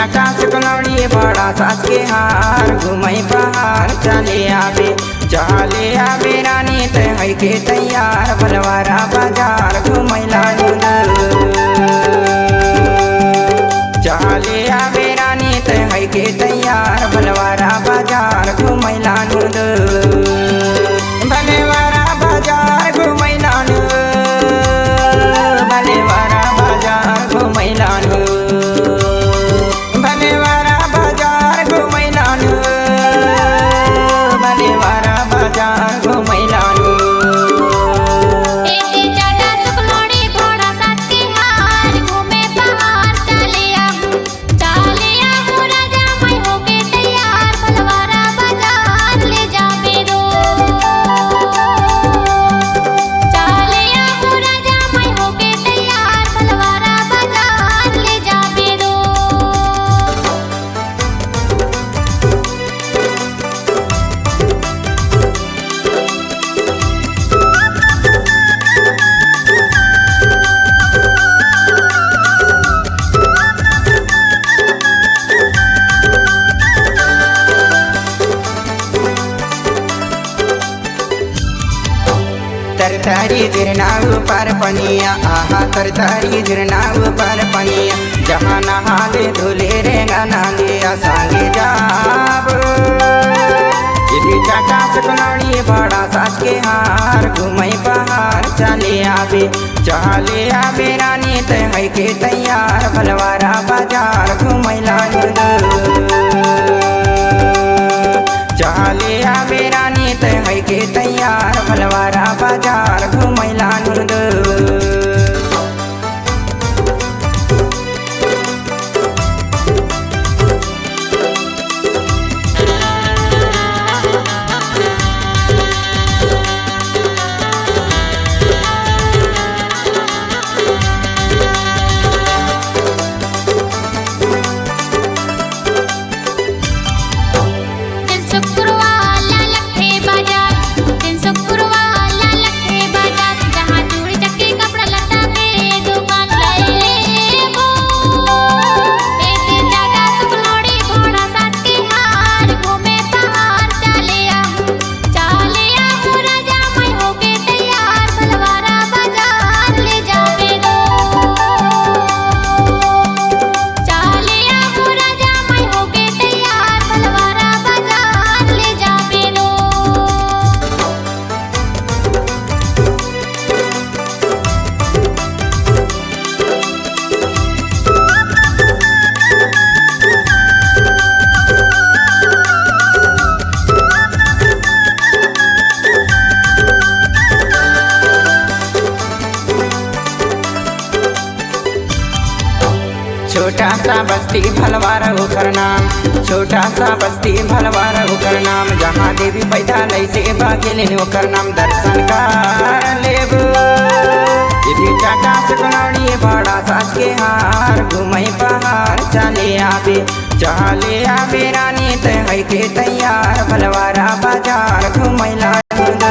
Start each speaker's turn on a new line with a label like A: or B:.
A: चाटा सुकलौड़ी बड़ा सास के हार घूमई पहाड़ चले आवे रानी ते है के तैयार भलवारा बाजार घूमई लानुद चले आवे रानी ते है के तैयार भलवारा बाजार घूमई लानुद भलवारा बाजार घूमई लानुद भलवारा बाजार घूमई लानुद तरतारी गिरनाव पर पनिया आहा तरतारी गिरनाव पर पनिया जहाँ नहाले धुले रे नांगे संगे जाब यदि चाटा सुकलौड़ी बड़ा सास के हार घूमई पहाड़ चले आवे रानी ते है के तैयार भलवारा बाजार घूमई लानुद चले आवे रानी ते है के तैयार भलवारा बाजार घूमई लानुद छोटा सा बस्ती भलवारा होकर नाम छोटा सा बस्ती भलवारा होकर नाम जहाँ देवी पैदा लई से बागेले होकर नाम दर्शन कर लेब यदि चाटा सुकलौड़ी बड़ा सास के हार घूमई पहाड़ चले आवे रानी ते है के तैयार भलवारा बाजार घूमई लानुद